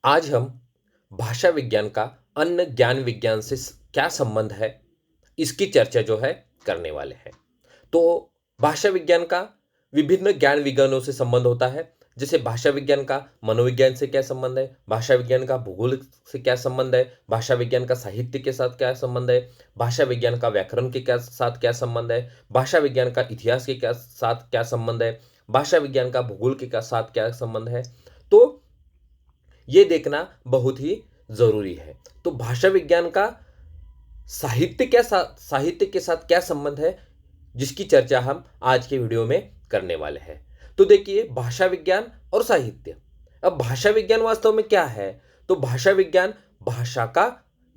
आज हम भाषा विज्ञान का अन्य ज्ञान विज्ञान से क्या संबंध है, इसकी चर्चा जो है करने वाले हैं। तो भाषा विज्ञान का विभिन्न ज्ञान विज्ञानों से संबंध होता है। जैसे भाषा विज्ञान का मनोविज्ञान से क्या संबंध है, भाषा विज्ञान का भूगोल से क्या संबंध है, भाषा विज्ञान का साहित्य के साथ क्या संबंध है, भाषा विज्ञान का व्याकरण के क्या साथ क्या संबंध है, भाषा विज्ञान का इतिहास के क्या साथ क्या संबंध है, भाषा विज्ञान का भूगोल के क्या साथ क्या संबंध है। तो ये देखना बहुत ही जरूरी है। तो भाषा विज्ञान का साहित्य के साथ क्या संबंध है, जिसकी चर्चा हम आज के वीडियो में करने वाले हैं। तो देखिए, भाषा विज्ञान और साहित्य। अब भाषा विज्ञान वास्तव में क्या है? तो भाषा विज्ञान भाषा का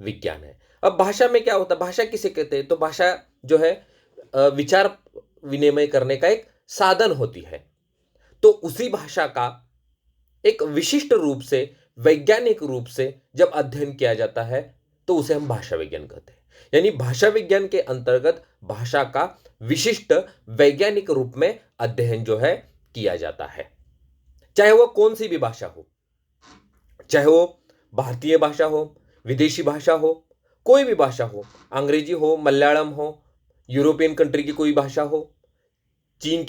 विज्ञान है। अब भाषा में क्या होता है, भाषा किसे कहते हैं? तो भाषा जो है विचार विनिमय करने का एक साधन होती है। तो उसी भाषा का एक विशिष्ट रूप से, वैज्ञानिक रूप से जब अध्ययन किया जाता है तो उसे हम भाषा विज्ञान कहते हैं। यानी भाषा विज्ञान के अंतर्गत भाषा का विशिष्ट वैज्ञानिक रूप में अध्ययन जो है किया जाता है। चाहे वो कौन सी भी भाषा हो, चाहे वो भारतीय भाषा हो, विदेशी भाषा हो, कोई भी भाषा हो, अंग्रेजी हो, मलयालम हो, यूरोपियन कंट्री की कोई भाषा हो, चीन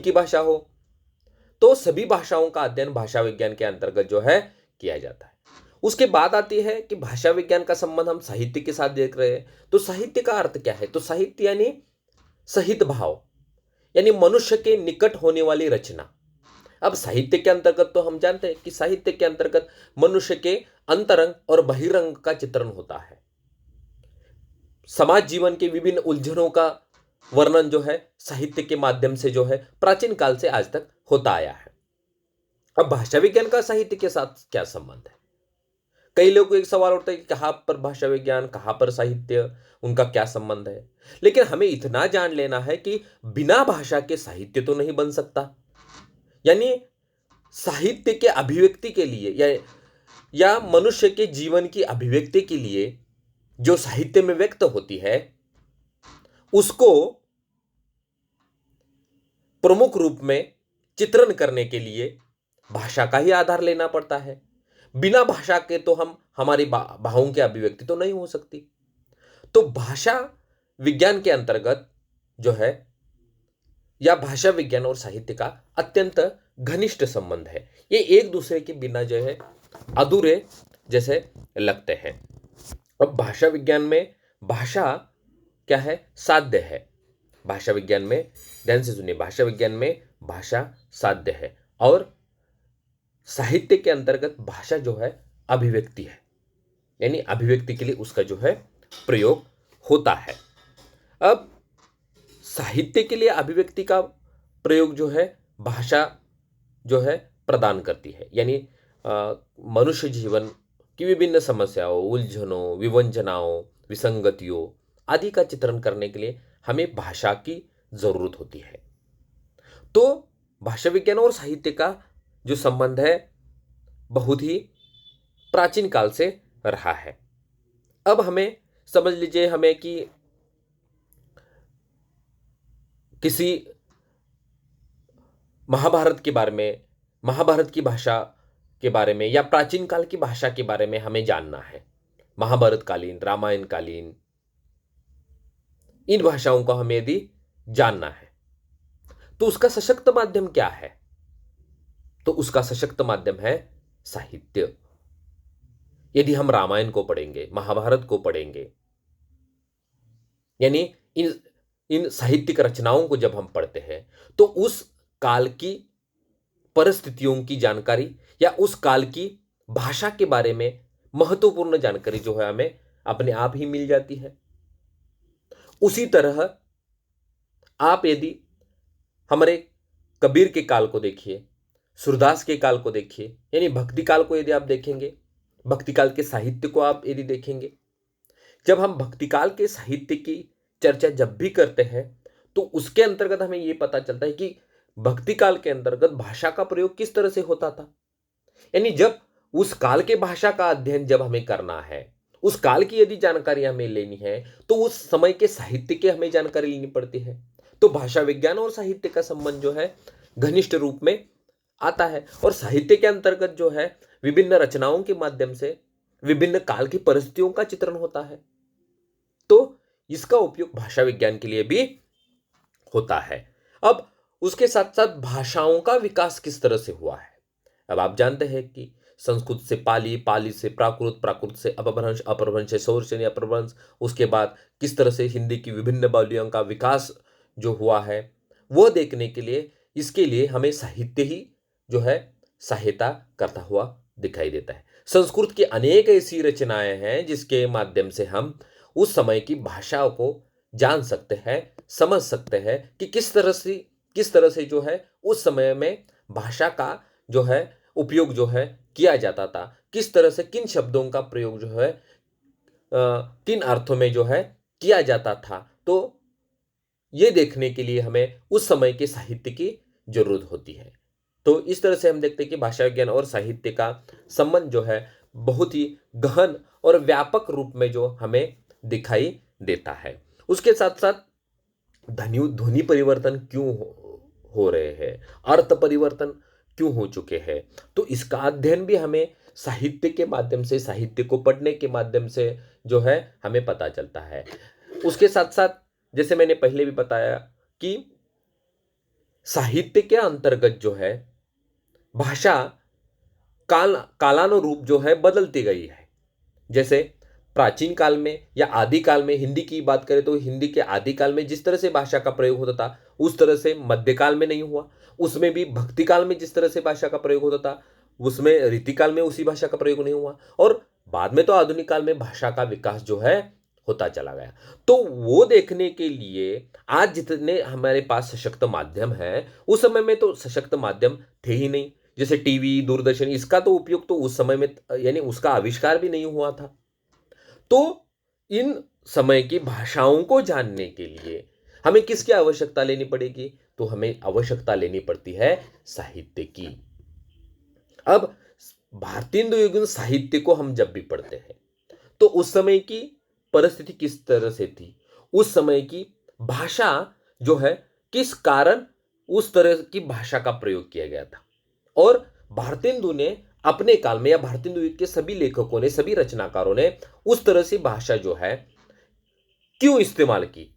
की भाषा हो, तो सभी भाषाओं का अध्ययन भाषा विज्ञान के अंतर्गत जो है किया जाता है। उसके बाद आती है कि भाषा विज्ञान का संबंध हम साहित्य के साथ देख रहे हैं। तो साहित्य का अर्थ क्या है? तो साहित्य यानी सहित भाव, यानी मनुष्य के निकट होने वाली रचना। अब साहित्य के अंतर्गत तो हम जानते हैं कि साहित्य के अंतर्गत मनुष्य के अंतरंग और बहिरंग का चित्रण होता है। समाज जीवन के विभिन्न उलझनों का वर्णन जो है साहित्य के माध्यम से जो है प्राचीन काल से आज तक होता आया है। अब भाषा विज्ञान का साहित्य के साथ क्या संबंध है? कई लोगों को एक सवाल उठता है कि कहां पर भाषा विज्ञान, कहां पर साहित्य, उनका क्या संबंध है। लेकिन हमें इतना जान लेना है कि बिना भाषा के साहित्य तो नहीं बन सकता। यानी साहित्य के अभिव्यक्ति के लिए या मनुष्य के जीवन की अभिव्यक्ति के लिए जो साहित्य में व्यक्त होती है, उसको प्रमुख रूप में चित्रण करने के लिए भाषा का ही आधार लेना पड़ता है। बिना भाषा के तो हमारी भावों की अभिव्यक्ति तो नहीं हो सकती। तो भाषा विज्ञान के अंतर्गत जो है, या भाषा विज्ञान और साहित्य का अत्यंत घनिष्ठ संबंध है। ये एक दूसरे के बिना जो है अधूरे जैसे लगते हैं। अब भाषा विज्ञान में भाषा क्या है? साध्य है। भाषा विज्ञान में, ध्यान से सुनिए, भाषा विज्ञान में भाषा साध्य है और साहित्य के अंतर्गत भाषा जो है अभिव्यक्ति है। यानी अभिव्यक्ति के लिए उसका जो है प्रयोग होता है। अब साहित्य के लिए अभिव्यक्ति का प्रयोग जो है भाषा जो है प्रदान करती है। यानी मनुष्य जीवन की विभिन्न समस्याओं, उलझनों, विवंचनाओं, विसंगतियों आदि का चित्रण करने के लिए हमें भाषा की जरूरत होती है। तो भाषा विज्ञान और साहित्य का जो संबंध है बहुत ही प्राचीन काल से रहा है। अब हमें समझ लीजिए हमें कि किसी महाभारत के बारे में, महाभारत की भाषा के बारे में या प्राचीन काल की भाषा के बारे में हमें जानना है। महाभारत कालीन, रामायण कालीन, इन भाषाओं को हमें यदि जानना है तो उसका सशक्त माध्यम क्या है? तो उसका सशक्त माध्यम है साहित्य। यदि हम रामायण को पढ़ेंगे, महाभारत को पढ़ेंगे, यानी इन साहित्यिक रचनाओं को जब हम पढ़ते हैं तो उस काल की परिस्थितियों की जानकारी या उस काल की भाषा के बारे में महत्वपूर्ण जानकारी जो है हमें अपने आप ही मिल जाती है। उसी तरह आप यदि हमारे कबीर के काल को देखिए, सूरदास के काल को देखिए, यानी भक्ति काल को यदि आप देखेंगे, भक्ति काल के साहित्य को आप यदि देखेंगे, जब हम भक्ति काल के साहित्य की चर्चा जब भी करते हैं तो उसके अंतर्गत हमें यह पता चलता है कि भक्ति काल के अंतर्गत भाषा का प्रयोग किस तरह से होता था। यानी जब उस काल के भाषा का अध्ययन जब हमें करना है, उस काल की यदि जानकारी हमें लेनी है तो उस समय के साहित्य की हमें जानकारी लेनी पड़ती है। तो भाषा विज्ञान और साहित्य का संबंध जो है घनिष्ठ रूप में आता है। और साहित्य के अंतर्गत जो है विभिन्न रचनाओं के माध्यम से विभिन्न काल की परिस्थितियों का चित्रण होता है। तो इसका उपयोग भाषा विज्ञान के लिए भी होता है। अब उसके साथ साथ भाषाओं का विकास किस तरह से हुआ है। अब आप जानते हैं कि संस्कृत से पाली, पाली से प्राकृत, प्राकृत से अपभ्रंश, अपभ्रंश से सौरसेनी अपभ्रंश, उसके बाद किस तरह से हिंदी की विभिन्न बोलियों का विकास जो हुआ है वो देखने के लिए, इसके लिए हमें साहित्य ही जो है सहायता करता हुआ दिखाई देता है। संस्कृत की अनेक ऐसी रचनाएं हैं जिसके माध्यम से हम उस समय की भाषा को जान सकते हैं, समझ सकते हैं कि किस तरह से जो है उस समय में भाषा का जो है उपयोग जो है किया जाता था, किस तरह से किन शब्दों का प्रयोग जो है किन अर्थों में जो है किया जाता था। तो ये देखने के लिए हमें उस समय के साहित्य की जरूरत होती है। तो इस तरह से हम देखते हैं कि भाषा विज्ञान और साहित्य का संबंध जो है बहुत ही गहन और व्यापक रूप में जो हमें दिखाई देता है। उसके साथ साथ ध्वनि परिवर्तन क्यों हो रहे हैं, अर्थ परिवर्तन क्यों हो चुके हैं, तो इसका अध्ययन भी हमें साहित्य के माध्यम से, साहित्य को पढ़ने के माध्यम से जो है हमें पता चलता है। उसके साथ साथ जैसे मैंने पहले भी बताया कि साहित्य के अंतर्गत जो है भाषा कालानुरूप जो है बदलती गई है। जैसे प्राचीन काल में या आदि काल में हिंदी की बात करें तो हिंदी के आदि काल में जिस तरह से भाषा का प्रयोग होता था उस तरह से मध्यकाल में नहीं हुआ। उसमें भी भक्ति काल में जिस तरह से भाषा का प्रयोग होता था उसमें रीतिकाल में उसी भाषा का प्रयोग नहीं हुआ। और बाद में तो आधुनिक काल में भाषा का विकास जो है होता चला गया। तो वो देखने के लिए आज जितने हमारे पास सशक्त माध्यम है, उस समय में तो सशक्त माध्यम थे ही नहीं। जैसे टीवी, दूरदर्शन, इसका तो उपयोग तो उस समय में यानी उसका आविष्कार भी नहीं हुआ था। तो इन समय की भाषाओं को जानने के लिए हमें किसकी आवश्यकता लेनी पड़ेगी, तो हमें आवश्यकता लेनी पड़ती है साहित्य की। अब भारतीय युगीन साहित्य को हम जब भी पढ़ते हैं तो उस समय की परिस्थिति किस तरह से थी, उस समय की भाषा जो है किस कारण उस तरह की भाषा का प्रयोग किया गया था, और भारतेंदु ने अपने काल में या भारतेंदु युग के सभी लेखकों ने, सभी रचनाकारों ने उस तरह से भाषा जो है क्यों इस्तेमाल की,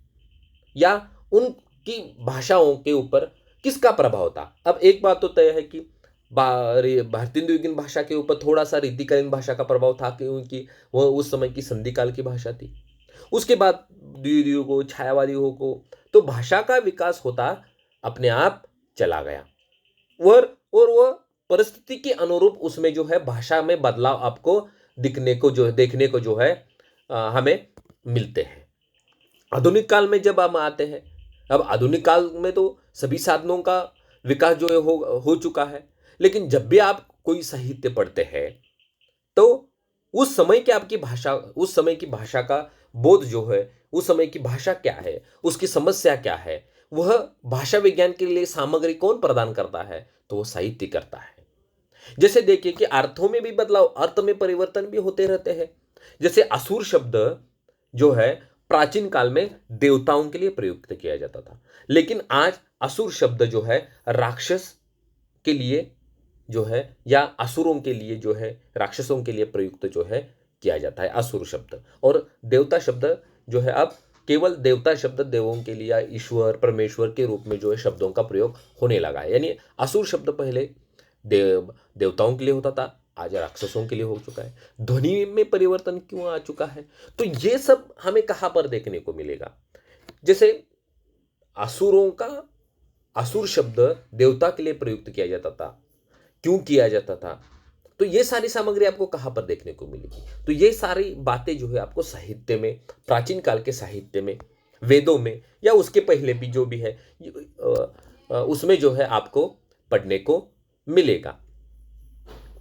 या उनकी भाषाओं के ऊपर किसका प्रभाव था। अब एक बात तो तय है कि भारतेंदु युगीन भाषा के ऊपर थोड़ा सा रीतिकालीन भाषा का प्रभाव था, क्योंकि वह उस समय की संधि काल की भाषा थी। उसके बाद द्वितीय युग को, छायावादी युग को, तो भाषा का विकास होता अपने आप चला गया। और वह परिस्थिति के अनुरूप उसमें जो है भाषा में बदलाव आपको देखने को जो है हमें मिलते हैं। आधुनिक काल में जब हम आते हैं, अब आधुनिक काल में तो सभी साधनों का विकास जो है हो चुका है, लेकिन जब भी आप कोई साहित्य पढ़ते हैं तो उस समय की आपकी भाषा, उस समय की भाषा का बोध जो है, उस समय की भाषा क्या है, उसकी समस्या क्या है, वह भाषा विज्ञान के लिए सामग्री कौन प्रदान करता है, तो वो साहित्य करता है। जैसे देखिए कि अर्थों में भी बदलाव, अर्थ में परिवर्तन भी होते रहते हैं। जैसे असुर शब्द जो है प्राचीन काल में देवताओं के लिए प्रयुक्त किया जाता था, लेकिन आज असुर शब्द जो है राक्षस के लिए जो है, या असुरों के लिए जो है, राक्षसों के लिए प्रयुक्त जो है किया जाता है असुर शब्द। और देवता शब्द जो है अब केवल देवता शब्द देवों के लिए या ईश्वर, परमेश्वर के रूप में जो है शब्दों का प्रयोग होने लगा है। यानी असुर शब्द पहले देवताओं के लिए होता था, आज राक्षसों के लिए हो चुका है। ध्वनि में परिवर्तन क्यों आ चुका है, तो ये सब हमें कहां पर देखने को मिलेगा। जैसे असुर शब्द देवता के लिए प्रयुक्त किया जाता था, क्यों किया जाता था, तो ये सारी सामग्री आपको कहां पर देखने को मिलेगी। तो ये सारी बातें जो है आपको साहित्य में, प्राचीन काल के साहित्य में, वेदों में, या उसके पहले भी जो भी है उसमें जो है आपको पढ़ने को मिलेगा।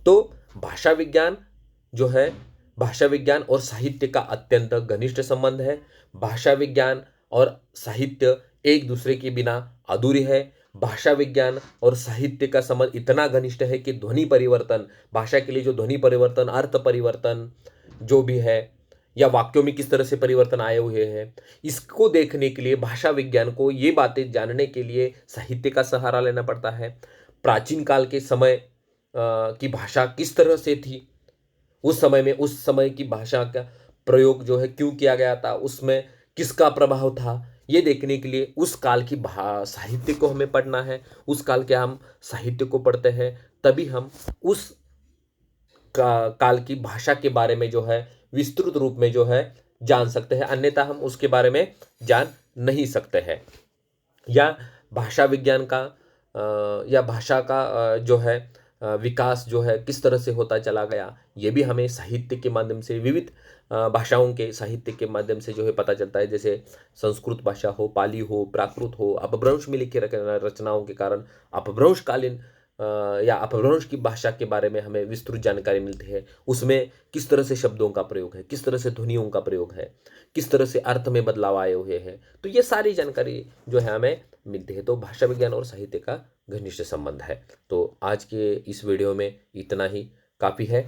तो भाषा विज्ञान जो है, भाषा विज्ञान और साहित्य का अत्यंत घनिष्ठ संबंध है। भाषा विज्ञान और साहित्य एक दूसरे के बिना अधूरे है। भाषा विज्ञान और साहित्य का संबंध इतना घनिष्ठ है कि ध्वनि परिवर्तन, भाषा के लिए जो ध्वनि परिवर्तन, अर्थ परिवर्तन जो भी है, या वाक्यों में किस तरह से परिवर्तन आए हुए हैं, इसको देखने के लिए भाषा विज्ञान को, ये बातें जानने के लिए साहित्य का सहारा लेना पड़ता है। प्राचीन काल के समय की भाषा किस तरह से थी, उस समय में उस समय की भाषा का प्रयोग जो है क्यों किया गया था, उसमें किसका प्रभाव था, ये देखने के लिए उस काल की साहित्य को हमें पढ़ना है। उस काल के हम साहित्य को पढ़ते हैं, तभी हम उस काल की भाषा के बारे में जो है विस्तृत रूप में जो है जान सकते हैं, अन्यथा हम उसके बारे में जान नहीं सकते हैं। या भाषा विज्ञान का या भाषा का जो है विकास जो है किस तरह से होता चला गया, ये भी हमें साहित्य के माध्यम से, विविध भाषाओं के साहित्य के माध्यम से जो है पता चलता है। जैसे संस्कृत भाषा हो, पाली हो, प्राकृत हो, अपभ्रंश में लिखी रचनाओं के कारण अपभ्रंशकालीन या अपभ्रंश की भाषा के बारे में हमें विस्तृत जानकारी मिलती है। उसमें किस तरह से शब्दों का प्रयोग है, किस तरह से ध्वनियों का प्रयोग है, किस तरह से अर्थ में बदलाव आए हुए हैं, तो ये सारी जानकारी जो है हमें मिलती है। तो भाषा विज्ञान और साहित्य का घनिष्ठ संबंध है। तो आज के इस वीडियो में इतना ही काफ़ी है।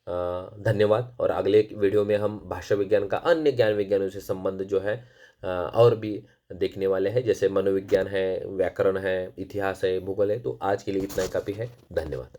धन्यवाद। और अगले वीडियो में हम भाषा विज्ञान का अन्य ज्ञान विज्ञानों से संबंध जो है और भी देखने वाले हैं, जैसे मनोविज्ञान है, व्याकरण है, इतिहास है, भूगोल है। तो आज के लिए इतना ही काफ़ी है। धन्यवाद।